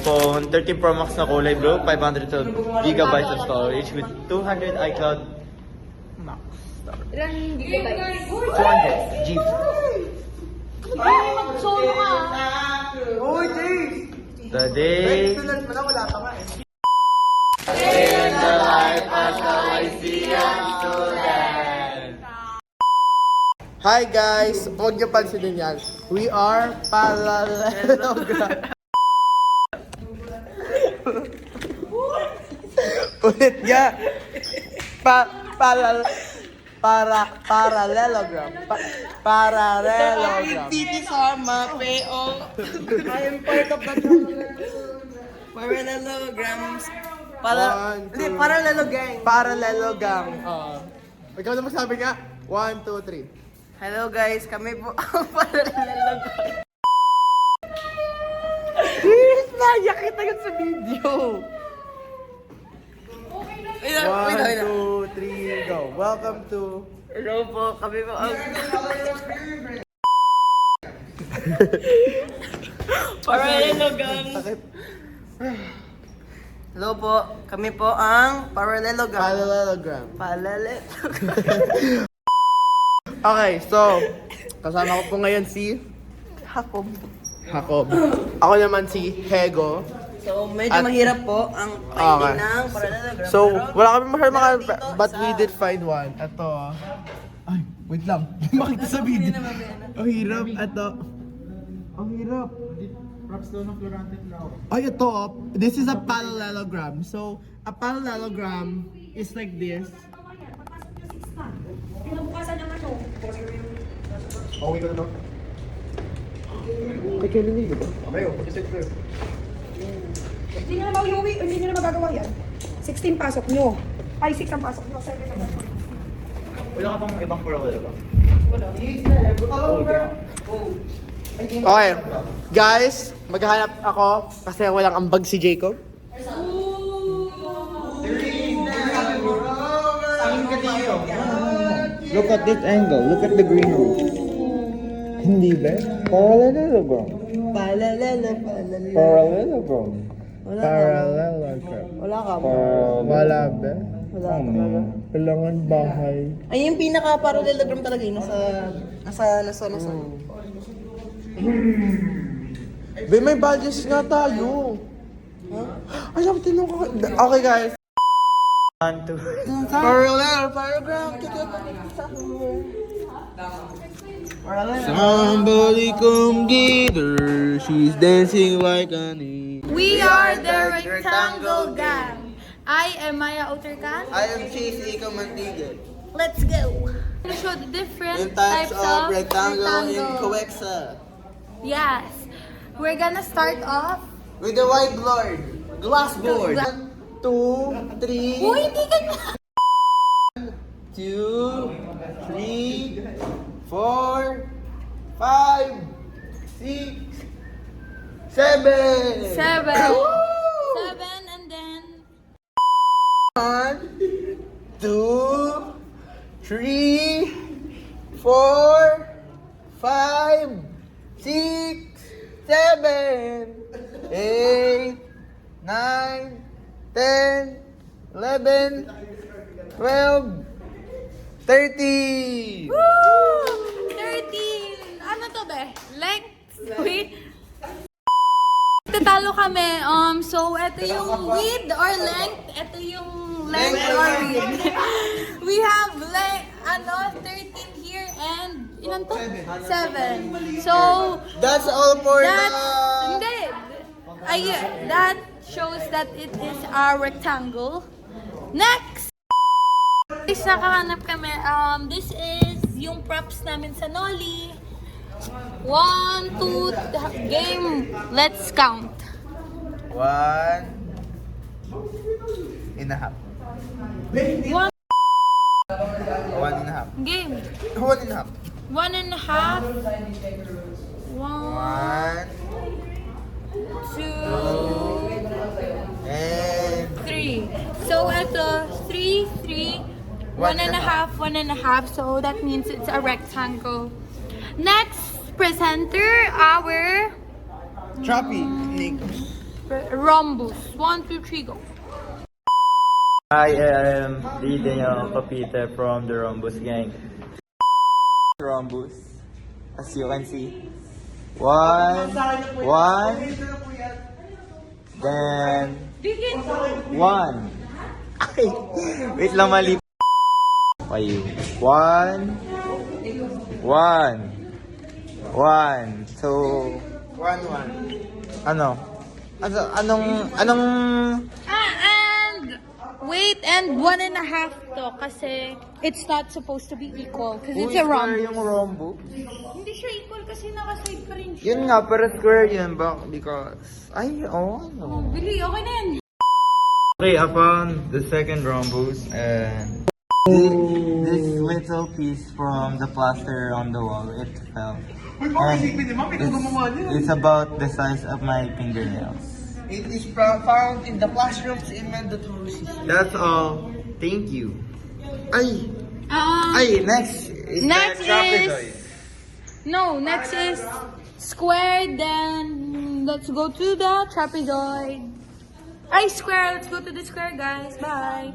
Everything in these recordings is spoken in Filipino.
iPhone 13 Pro Max na kulay blue, 512 gigabytes of storage with 200 iCloud Max storage. Ilan gigabytes? 200 GB. Ay, mag-solo ka. Uy, Jay! Today, Student mo na, wala pa nga eh. in the life as a YCM student. Hi guys! Huwag niyo pansinin yan. We are parallelogram. Ulit nga. Parallelogram. Parallelogram. Titi sama, PO. I am part of the parallelograms. One, two. Hindi, parallelogang. Parallelogram. Ikaw na magsabi nga. 1, 2, 3. Hello guys, kami po ang parallelogram. Yes, naiyak kita yun sa video. Wait lang. 1, 2, 3, go. Welcome to... Hello po, kami po ang parallelogang. Hello po, kami po ang parallelogram. Parallelogram. Parallelogram. Okay, so, kasama ko po ngayon si Jacob. Jacob. Ako naman si Hego. So, medyo At- mahirap po ang Okay. finding ng parallelogram. So, pero wala kami masyadong meron dito but sa- we did find one. Ito. Ay, wait lang. Makita sa video. Ang hirap. Ito. Ang hirap. Props daw ng Florante Flower. Ay, ito. This is a parallelogram. So, a parallelogram is like this. Pinabukasan naman to. Okay ka na ba? Kay Kelly Nigo ba? Mayo, pag-isip ko. Hindi nyo na mauwi, hindi nyo na magagawa yan. 16 pasok nyo. Ay, 6 ang pasok nyo. 7 ang pasok. Wala ka pang ibang pro, wala ba? Okay. Guys, maghahanap ako kasi walang ambag si Jacob. Look at this angle. Look at the green roof. Hindi ba? Parallelogram. Parallelogram. Parallelogram. Wala ka ba? Wala ba? Wala talaga. Kailangan bahay. Ay, yung pinaka-parallelogram talaga yun. Nasa. Be, may badges nga tayo. Ay, sabi tinong ko. Okay, guys. 1, 2. Parallelogram. Somebody come get her. She's dancing like an angel. We are the Rectangle Gang. I am Maya Uterkan. I am Chase Ika Mantigan. Let's go. To show the different In types of rectangle in rectangle. Coexa. Yes. We're gonna start off. With the whiteboard. Glass board. Gla- 2, 3, Uy, hindi ka 2, 3, 4, 5, 6, 7. 7. 7 and then 1, 2, 3, 4, 5, 6, 7, 8, 9, 10, 11, 12, 13. Woo! 13. Ano to be? Length? Wait. Tatalo kami. So, ito yung width or length. Ito yung length or width. We have 13 here and ilan to? 7. So, That's all for that, the... hindi. That shows that it is a rectangle. Next! Is nakahanap kami. This is yung props namin sa Noli. 1, 2, game. Let's count. 1 and a half. 1, 1 and a half. game. 1 and a half. 1 and a half. 1, 1 2, and 3. So, ito, 3, 3, 1 and a half, 1 and a half. So, that means it's a rectangle. Next presenter, our Choppy, Nick. Rhombus. 1, 2, 3, go. I am Daniel Papita from the Rhombus gang. Rhombus, as you can see. One, then one. Ay, wait lang, mali. Okay, one, two, ano? Anong And wait, and 1.5 to kasi it's not supposed to be equal because it's a square rhombus. yung rhombus? Hindi siya equal kasi nakaside pa rin siya. Yun nga, pero square yun ba? Because, Oh, Bili, okay na yan. Okay, I found the second rhombus and this little piece from the plaster on the wall, it fell. And it's about the size of my fingernails. It is found in the classrooms in mandatory system. That's all. Thank you. Ay, next is Next the trapezoid. Next is square, then let's go to the trapezoid. Square, let's go to the square, guys. Bye.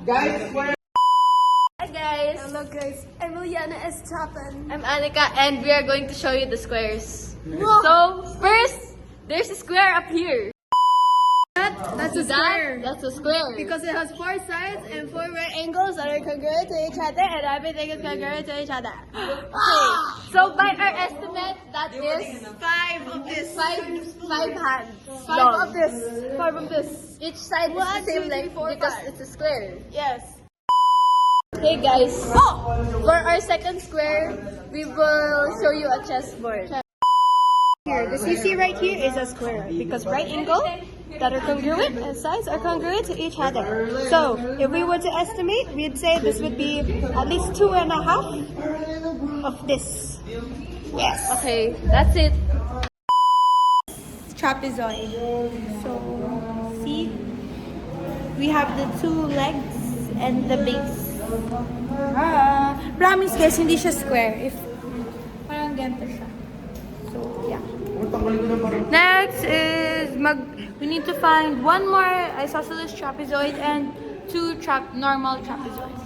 Hi guys! Hello guys, I'm Liana S. Chapin. I'm Annika and we are going to show you the squares. So, first, there's a square up here. That's a square. That's a square. Because it has 4 sides and 4 right angles that are congruent to each other and everything is congruent to each other. Okay, so by our estimate, that is 5 of this. 5 hands. 5 long. of this. 5 of this. Each side is the same 1, 2, 3, length 4, because 5. it's a square. Yes. Okay guys, for our second square, we will show you a chessboard. Here, this you see right here is a square because right angle that are congruent and sides are congruent to each other. So, if we were to estimate, we'd say this would be at least 2.5 of this. Yes. Okay, that's it. Trapezoid. So, see, we have the 2 legs and the base. Promise guys, hindi siya square. If parang ganito siya. So, yeah. Next is we need to find 1 more isosceles trapezoid and 2 normal trapezoids.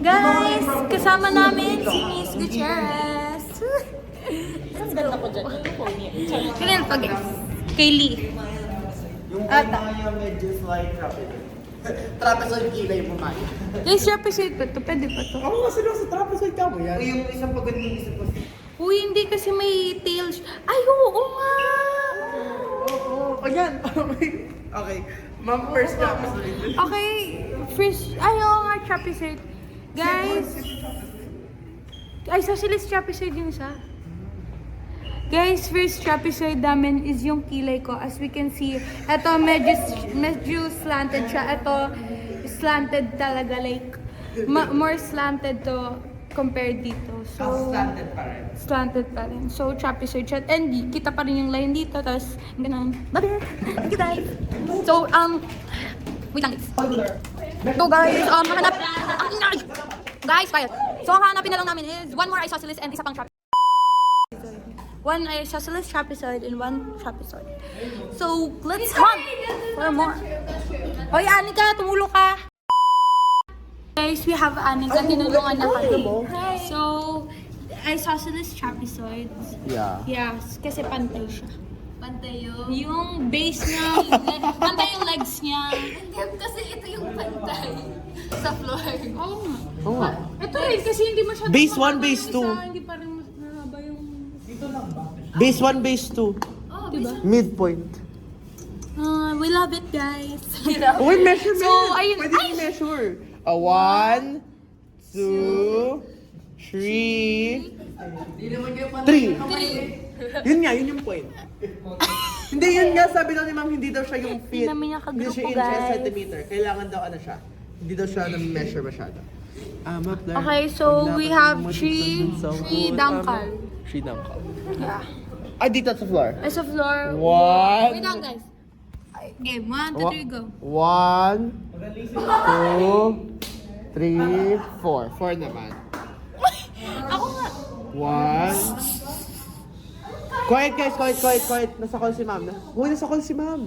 Guys, kasama namin si Miss Gutierrez. Ang ganda ko dyan. Kanil pa guys. Kay Lee. Ata. medyo slight trapezoid. Trapezoid kilay mo, Maya. Guys, trapezoid pa to. Pwede pa to. Ako kasi sa trapezoid ka mo yan. Yung isang pagod yung isa po. Uy, hindi kasi may tails. Ay, oo nga. Oo, yan. Okay. Ma'am, first trapezoid. Okay, first, oo nga, trapezoid. Guys, isosceles trapezoid yung isa. Guys, first trapezoid namin is yung kilay ko. As we can see, ito medyo slanted siya. Ito, slanted talaga. Like, more slanted to compared dito. So, slanted pa rin. So, trapezoid siya. And kita pa rin yung line dito. Tapos, ganun. Babit! Guys! So, wait lang guys. So guys, hanap. Guys, quiet. So, ang hanapin na lang namin is 1 more isosceles and isa pang trapezoid. 1 isosceles trapezoid and 1 trapezoid. So, let's hunt for more. Hoy, Anika, tumulo ka. Guys, we have Anika. Tinulungan na kami. So, isosceles trapezoids. Yeah. Yes, kasi pantay siya. Pantay yun. Yung base niya, pantay yung legs niya. Hindi, kasi ito yung pantay sa floor. Oo nga. Ito rin, kasi hindi masyado. Base 1, mahaba base yung isa, 2. Hindi pa rin mahaba yung... Dito lang ba? Base 1, base 2. Diba? Midpoint. We love it, guys. Uy, measurement! So, ayun. Pwede Ay! i-measure. 1, 2, 3, 3. Yun nga, yun yung point. Hindi, yun nga, sabi daw ni ma'am, hindi daw siya yung feet. namin niya Hindi siya kagrupo, inches, guys. centimeter. Kailangan daw ano siya. Hindi daw siya na-measure masyado. Okay, so we have three dangkal. 3 dangkal. Yeah. Ay, dito sa floor. As a floor. 1, Wait lang, guys. Game, 1, 2, 3, go. 1, 2, 3, 4. 4 naman. Ako nga. 1. Quiet guys, quiet. Nasa call si ma'am. Huwag nasa call si ma'am.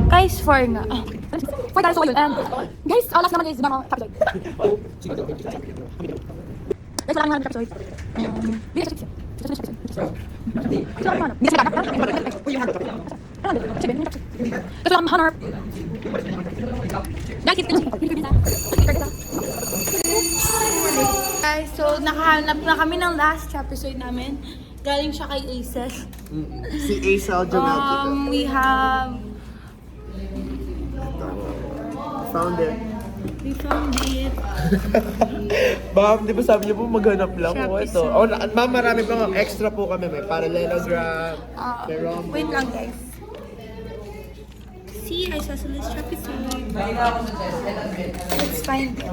Guys, 4 nga. 4 tayo sa yun. And, guys, last naman is mga episode. Guys, wala nga episode. Bilis sa 6. Bilis sa Guys, wala hanap. Guys, Guys, so nakahanap na kami ng last episode namin. Galing siya kay Aces. Si Aisel Jamel. We have... Found it. We found it. Ma'am, di ba sabi niyo po maghanap lang po Shopee ito? Oh, ma'am, marami pa ma'am. Extra po kami. May parallelogram. May rhombus. Wait lang, guys. See, I saw some list episode. Let's find it.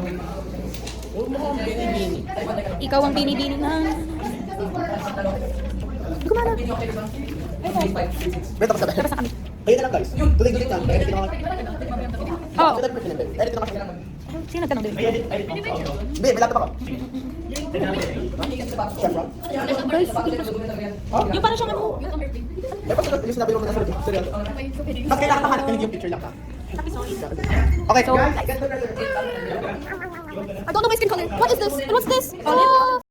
Ikaw ang binibini ng... Gumana. Beto ka sabi. Ayun na lang guys. Tuloy-tuloy lang. Edit na Oh, Edit na kasi. sino nagtanong din? Hindi, may laptop ako. Chef Rob? Guys, yung parang siyang ano. Yung sinabi mo na sa seryoso. Mas kailangan ka hanap yung picture lang ka. Okay, guys. I don't know my skin color. What is this? What's this? Oh,